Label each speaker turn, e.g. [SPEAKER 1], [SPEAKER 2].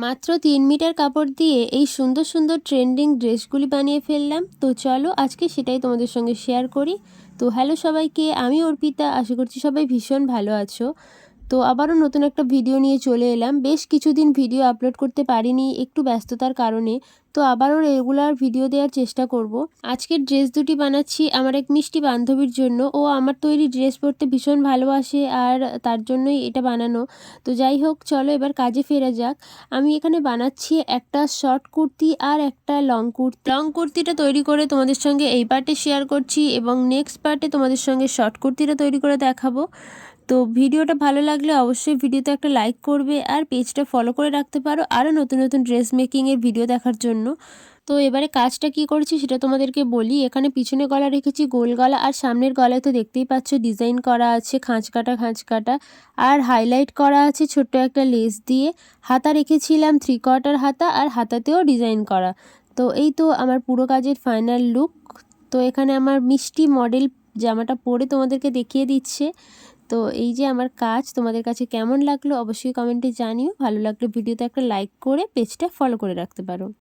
[SPEAKER 1] মাত্র 3 মিটার কাপড় দিয়ে এই সুন্দর সুন্দর ট্রেন্ডিং ড্রেসগুলি বানিয়ে ফেললাম। তো চলো আজকে সেটাই তোমাদের সঙ্গে শেয়ার করি। তো হ্যালো সবাইকে, আমি অর্পিতা। আশা করছি সবাই ভীষণ ভালো আছো। তো আবারও নতুন একটা ভিডিও নিয়ে চলে এলাম। বেশ কিছুদিন ভিডিও আপলোড করতে পারিনি একটু ব্যস্ততার কারণে। তো আবারও রেগুলার ভিডিও দেওয়ার চেষ্টা করব। আজকের ড্রেস দুটি বানাচ্ছি আমার এক মিষ্টি বান্ধবীর জন্য। ও আমার তৈরি ড্রেস পরতে ভীষণ ভালোবাসে আর তার জন্যই এটা বানানো। তো যাই হোক, চলো এবার কাজে ফেরা যাক। আমি এখানে বানাচ্ছি একটা শর্ট কুর্তি আর একটা লং কুর্তি। লং কুর্তিটা তৈরি করে তোমাদের সঙ্গে এই পার্টে শেয়ার করছি এবং নেক্সট পার্টে তোমাদের সঙ্গে শর্ট কুর্তিটা তৈরি করে দেখাবো। তো ভিডিওটা ভালো লাগলে অবশ্যই ভিডিওতে একটা লাইক করবে আর পেজটা ফলো করে রাখতে পারো আরও নতুন নতুন ড্রেস মেকিংয়ের ভিডিও দেখার জন্য। তো এবারে কাজটা কি করেছি সেটা তোমাদেরকে বলি। এখানে পিছনে গলা রেখেছি গোল গলা, আর সামনের গলায় তো দেখতেই পাচ্ছ ডিজাইন করা আছে খাঁজ কাটা আর হাইলাইট করা আছে ছোট্ট একটা লেস দিয়ে। হাতা রেখেছিলাম 3/4 হাতা, আর হাতাতেও ডিজাইন করা। তো এই তো আমার পুরো কাজের ফাইনাল লুক। তো এখানে আমার মিষ্টি মডেল জামাটা পরে তোমাদেরকে দেখিয়ে দিচ্ছে। তো এই যে আমার কাজ, তোমাদের কাছে কেমন লাগলো অবশ্যই কমেন্টে জানিও। ভালো লাগলে ভিডিওতে একটা লাইক করে পেজটা ফলো করে রাখতে পারো।